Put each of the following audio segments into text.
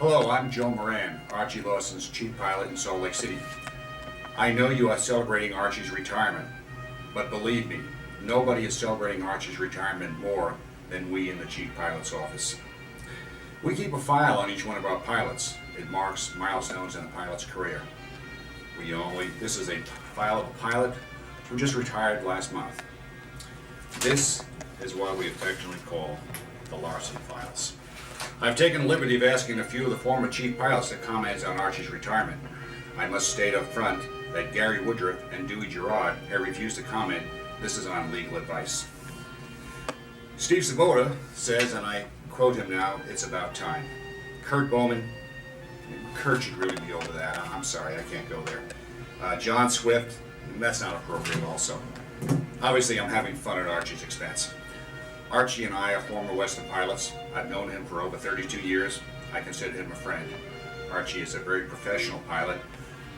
Hello, I'm Joe Moran, Archie Lawson's chief pilot in Salt Lake City. I know you are celebrating Archie's retirement, but believe me, nobody is celebrating Archie's retirement more than we in the chief pilot's office. We keep a file on each one of our pilots. It marks milestones in a pilot's career. This is a file of a pilot who just retired last month. This is what we affectionately call the Lawson files. I've taken the liberty of asking a few of the former chief pilots to comment on Archie's retirement. I must state up front that Gary Woodruff and Dewey Gerard have refused to comment. This is on legal advice. Steve Sabota says, and I quote him now, "It's about time." Kurt Bowman, Kurt should really be over that. I'm sorry, I can't go there. John Swift, that's not appropriate also. Obviously, I'm having fun at Archie's expense. Archie and I are former Western pilots. I've known him for over 32 years. I consider him a friend. Archie is a very professional pilot.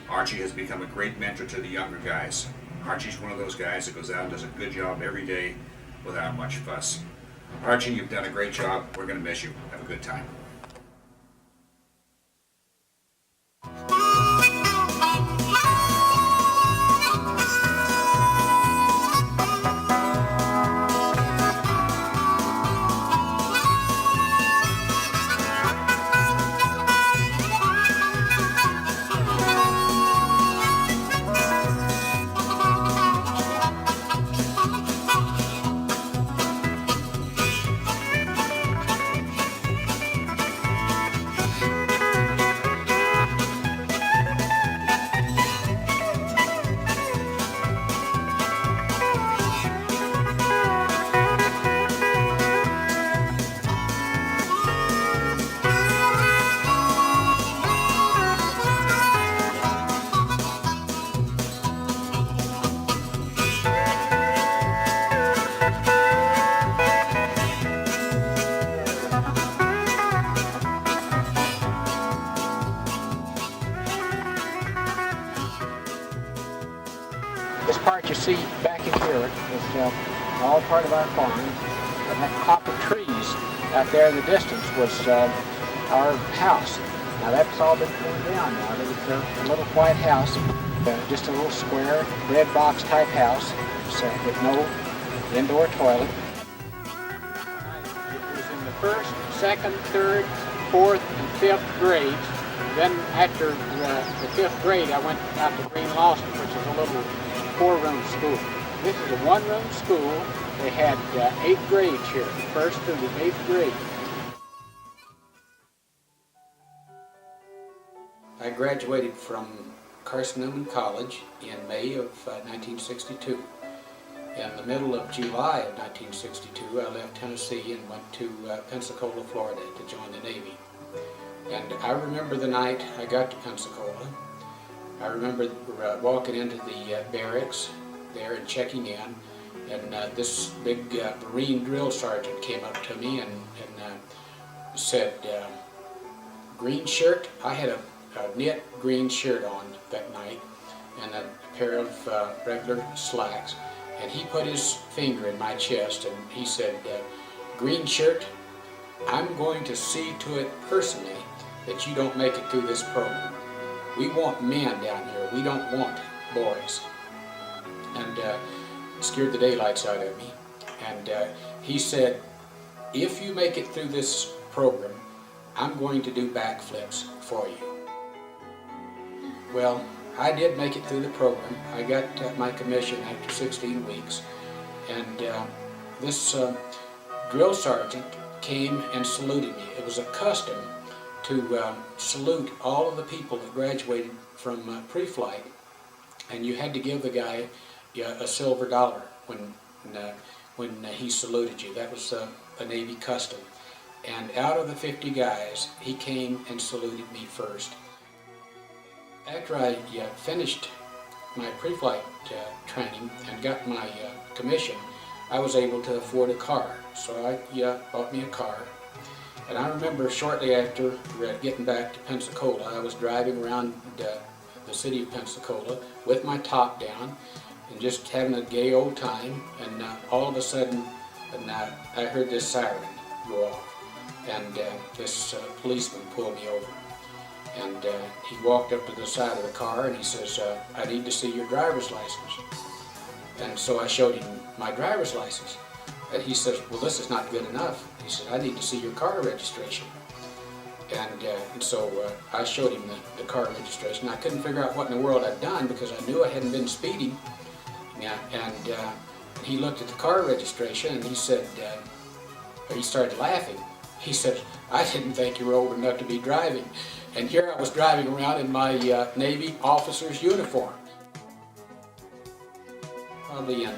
Archie has become a great mentor to the younger guys. Archie's one of those guys that goes out and does a good job every day without much fuss. Archie, you've done a great job. We're going to miss you. Have a good time. This part you see back in here is all part of our farm. And that crop of trees out there in the distance was our house. Now that's all been torn down now. There was a little white house, just a little square red box type house with no indoor toilet. It was in the first, second, third, fourth, and fifth grades. Then after the fifth grade, I went out to Green Lawson, which is a little 4-room school. This is a 1-room school. They had 8 grades here, first through the 8th grade. I graduated from Carson Newman College in May of 1962. In the middle of July of 1962, I left Tennessee and went to Pensacola, Florida to join the Navy. And I remember the night I got to Pensacola. I remember walking into the barracks there and checking in, and this big Marine drill sergeant came up to me and said, "Green shirt?" I had a knit green shirt on that night and a pair of regular slacks, and he put his finger in my chest and he said, "Green shirt, I'm going to see to it personally that you don't make it through this program. We want men down here. We don't want boys." And it scared the daylights out of me. And he said, "If you make it through this program, I'm going to do backflips for you." Well, I did make it through the program. I got my commission after 16 weeks. And this drill sergeant came and saluted me. It was a custom to salute all of the people that graduated from pre-flight, and you had to give the guy a silver dollar when he saluted you. That was a Navy custom. And out of the 50 guys, he came and saluted me first. After I finished my pre-flight training and got my commission, I was able to afford a car. So I bought me a car. And I remember shortly after getting back to Pensacola, I was driving around the city of Pensacola with my top down and just having a gay old time, and all of a sudden I heard this siren go off. and this policeman pulled me over. And he walked up to the side of the car and he says, I need to see your driver's license. And so I showed him my driver's license. And he says, well, this is not good enough. He said, I need to see your car registration. And so I showed him the car registration. I couldn't figure out what in the world I'd done because I knew I hadn't been speeding. Yeah, and he looked at the car registration and he said, he started laughing. He said, I didn't think you were old enough to be driving. And here I was driving around in my Navy officer's uniform. Probably in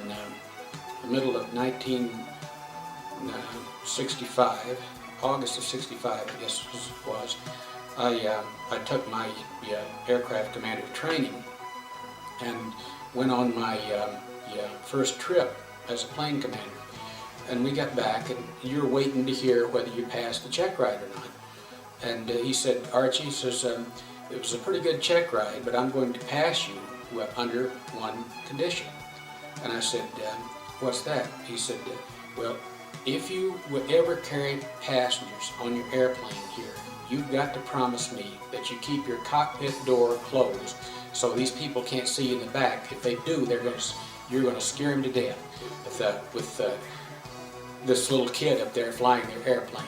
the middle of 1965, August of 65, I guess it was, I took my aircraft commander training and went on my first trip as a plane commander. And we got back and you're waiting to hear whether you passed the check ride or not. And he said, Archie, says, it was a pretty good check ride, but I'm going to pass you under one condition. And I said, what's that? He said, well, if you would ever carry passengers on your airplane here, you've got to promise me that you keep your cockpit door closed so these people can't see you in the back. If they do, you're going to scare them to death with this little kid up there flying their airplane.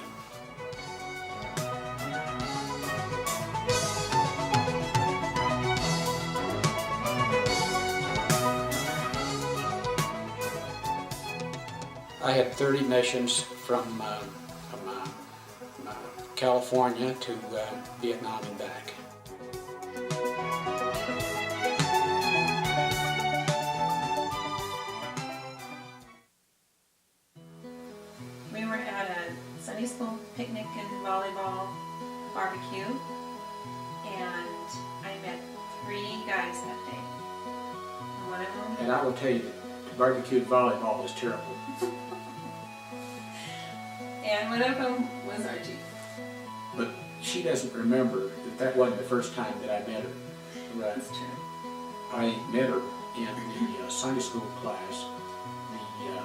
I had 30 missions from California to Vietnam and back. We were at a Sunday school picnic and volleyball barbecue, and I met 3 guys that day. One of them. And I will tell you that barbecued volleyball is terrible. And one of them was Archie. But she doesn't remember that wasn't the first time that I met her. That's true. I met her in the Sunday school class the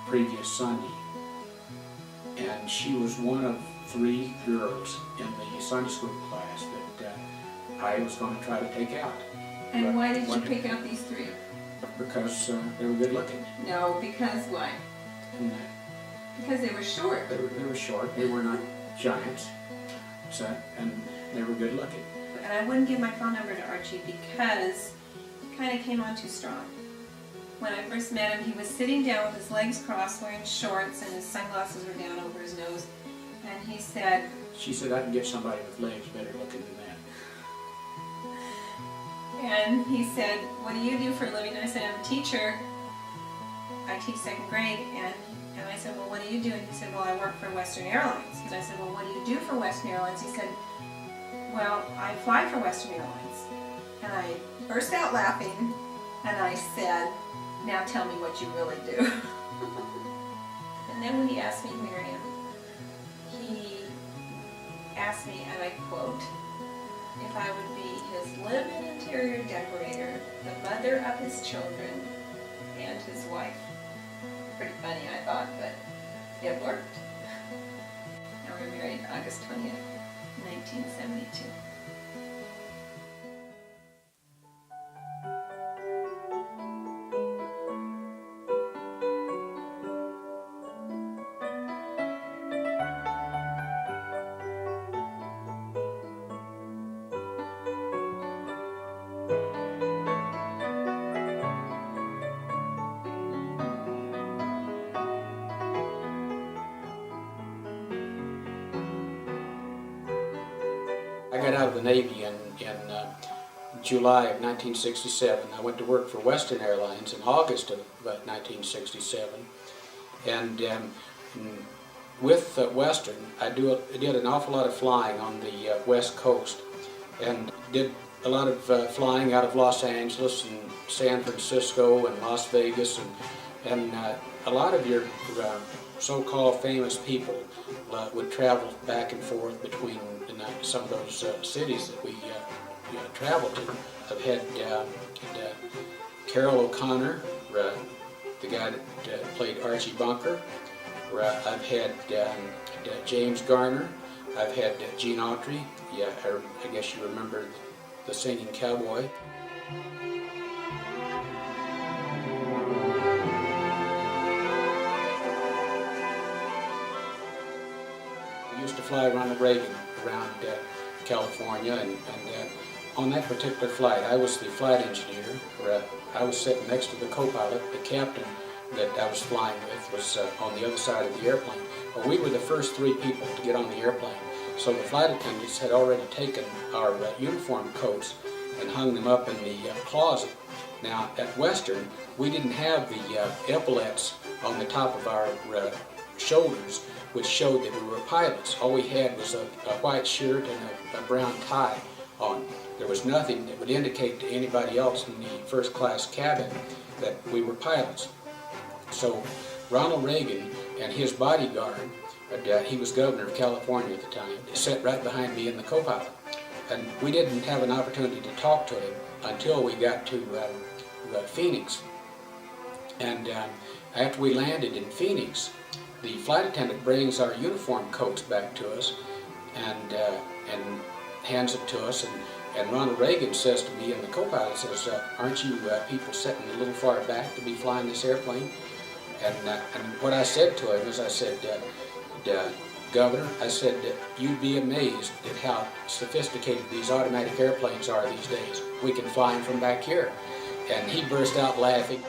previous Sunday. And she was one of 3 girls in the Sunday school class that I was going to try to take out. And why did you pick out these 3? Because they were good looking. No, because why? And, because they were short. They were short. They were not giants. So, and they were good looking. And I wouldn't give my phone number to Archie because he kind of came on too strong. When I first met him, he was sitting down with his legs crossed, wearing shorts, and his sunglasses were down over his nose. And he said... She said, I can get somebody with legs better looking than that. And he said, what do you do for a living? And I said, I'm a teacher. I teach 2nd grade. And I said, well, what do you do? And he said, well, I work for Western Airlines. And I said, well, what do you do for Western Airlines? He said, well, I fly for Western Airlines. And I burst out laughing, and I said, now tell me what you really do. And then when he asked me to marry him, he asked me, and I quote, if I would be his live-in interior decorator, the mother of his children, and his wife. Pretty funny, I thought, but it worked. Now we're married August 20th, 1972. I got out of the Navy in July of 1967. I went to work for Western Airlines in August of 1967. And with Western, I did an awful lot of flying on the West Coast and did a lot of flying out of Los Angeles and San Francisco and Las Vegas. And a lot of your so-called famous people would travel back and forth between some of those cities that we traveled to. I've had Carol O'Connor, the guy that played Archie Bunker, I've had James Garner. I've had Gene Autry. Yeah, I guess you remember the singing cowboy. We used to fly Ronald Reagan around California, and on that particular flight, I was the flight engineer. I was sitting next to the co-pilot. The captain that I was flying with was on the other side of the airplane. Well, we were the first 3 people to get on the airplane. So the flight attendants had already taken our uniform coats and hung them up in the closet. Now, at Western, we didn't have the epaulets on the top of our shoulders, which showed that we were pilots. All we had was a white shirt and a brown tie on. There was nothing that would indicate to anybody else in the first class cabin that we were pilots. So Ronald Reagan and his bodyguard, he was governor of California at the time, sat right behind me in the co-pilot. And we didn't have an opportunity to talk to him until we got to Phoenix. And after we landed in Phoenix, the flight attendant brings our uniform coats back to us and hands it to us. And Ronald Reagan says to me, and the co-pilot says, aren't you people sitting a little far back to be flying this airplane? And what I said to him is, I said, Governor, I said, you'd be amazed at how sophisticated these automatic airplanes are these days. We can fly them from back here. And he burst out laughing.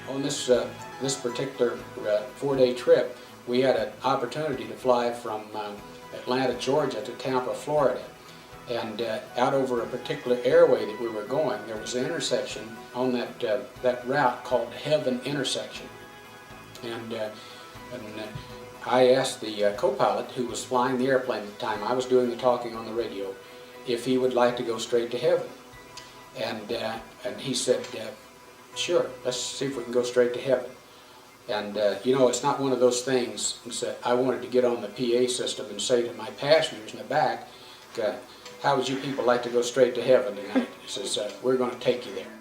On this particular 4-day trip, we had an opportunity to fly from Atlanta, Georgia to Tampa, Florida. And out over a particular airway that we were going, there was an intersection on that route called Heaven Intersection. And I asked the co-pilot who was flying the airplane at the time, I was doing the talking on the radio, if he would like to go straight to heaven. And he said, sure, let's see if we can go straight to heaven. And you know, it's not one of those things, I wanted to get on the PA system and say to my passengers in the back, how would you people like to go straight to heaven tonight? He says, we're going to take you there.